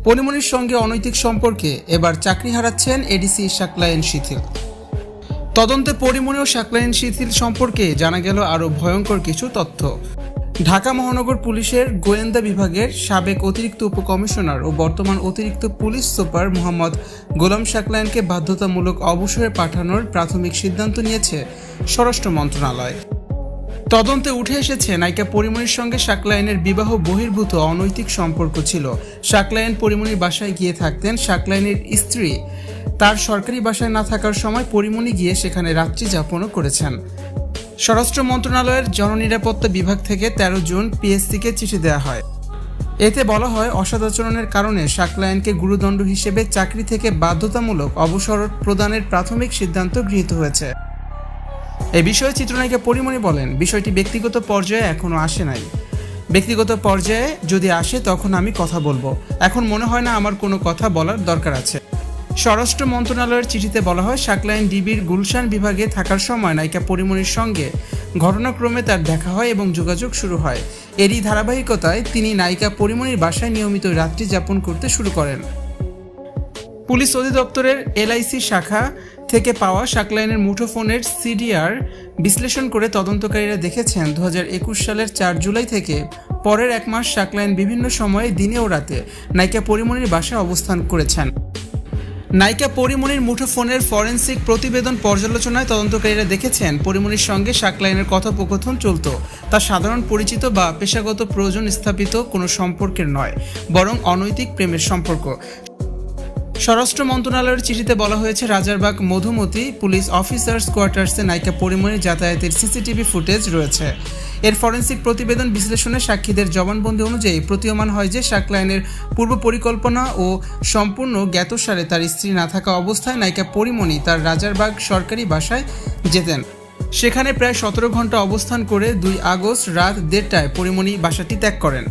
পরিমণির সঙ্গে অনৈতিক সম্পর্কে এবার চাকরি হারাচ্ছেন এডিসি শাকলায়েন শিথিল। তদন্তে পরিমণি ও শাকলায়েন শিথিল সম্পর্কে জানা গেল আরও ভয়ঙ্কর কিছু তথ্য। ঢাকা মহানগর পুলিশের গোয়েন্দা বিভাগের সাবেক অতিরিক্ত উপকমিশনার ও বর্তমান অতিরিক্ত পুলিশ সুপার মোহাম্মদ গোলাম শাকলায়েনকে বাধ্যতামূলক অবসরে পাঠানোর প্রাথমিক সিদ্ধান্ত নিয়েছে স্বরাষ্ট্র মন্ত্রণালয়। তদন্তে উঠে এসেছে নায়িকা পরিমণির সঙ্গে শাকলায়েনের বিবাহ বহির্ভূত অনৈতিক সম্পর্ক ছিল। শাকলায়েন পরিমণির বাসায় গিয়ে থাকতেন। শাকলায়েনের স্ত্রী তার সরকারি বাসায় না থাকার সময় পরিমণি গিয়ে সেখানে রাত্রি যাপনও করেছেন। স্বরাষ্ট্র মন্ত্রণালয়ের জননিরাপত্তা বিভাগ থেকে 13 জুন পিএসসিকে চিঠি দেওয়া হয়। এতে বলা হয়, অসদাচরণের কারণে শাকলায়েনকে গুরুদণ্ড হিসেবে চাকরি থেকে বাধ্যতামূলক অবসর প্রদানের প্রাথমিক সিদ্ধান্ত গৃহীত হয়েছে। এ বিষয়ে চিত্রনায়িকা পরিমণি বলেন, বিষয়টি ব্যক্তিগত পর্যায়ে এখনও আসে নাই। ব্যক্তিগত পর্যায়ে যদি আসে তখন আমি কথা বলবো। এখন মনে হয় না আমার কোনো কথা বলার দরকার আছে। স্বরাষ্ট্র মন্ত্রণালয়ের চিঠিতে বলা হয়, শাকলায়েন ডিবির গুলশান বিভাগে থাকার সময় নায়িকা পরিমণির সঙ্গে ঘটনাক্রমে তার দেখা হয় এবং যোগাযোগ শুরু হয়। এরই ধারাবাহিকতায় তিনি নায়িকা পরিমণির বাসায় নিয়মিত রাত্রি যাপন করতে শুরু করেন। পুলিশ অধিদপ্তরের এলআইসি শাখা থেকে পাওয়া শাকলায়েনের মুঠোফোনের সিডিআর বিশ্লেষণ করে তদন্তকারীরা দেখেছেন 2021 সালের 4 জুলাই থেকে পরের 1 মাস শাকলায়েন বিভিন্ন সময়ে দিনে ও রাতে নায়িকা পরিমণির বাসায় অবস্থান করেছেন। নায়িকা পরিমণির মুঠোফোনের ফরেনসিক প্রতিবেদন পর্যালোচনায় তদন্তকারীরা দেখেছেন পরিমণির সঙ্গে শাকলায়েনের কথোপকথন চলত। তা সাধারণ পরিচিত বা পেশাগত প্রয়োজন স্থাপিত কোনো সম্পর্কের নয়, বরং অনৈতিক প্রেমের সম্পর্ক। স্বরাষ্ট্র মন্ত্রণালয়ের চিঠিতে বলা হয়েছে, রাজারবাগ মধুমতি পুলিশ অফিসার্স কোয়ার্টার্সে নায়িকা পরিমণির যাতায়াতের সিসিটিভি ফুটেজ রয়েছে। এর ফরেনসিক প্রতিবেদন বিশ্লেষণে সাক্ষীদের জবানবন্দি অনুযায়ী প্রতীয়মান হয় যে শাকলায়েনের পূর্ব পরিকল্পনা ও সম্পূর্ণ জ্ঞাতসারে তার স্ত্রী না থাকা অবস্থায় নায়িকা পরিমণি তার রাজারবাগ সরকারি বাসায় যেতেন। সেখানে প্রায় 17 ঘন্টা অবস্থান করে 2 আগস্ট রাত 1:30টায় পরিমণি বাসাটি ত্যাগ করেন।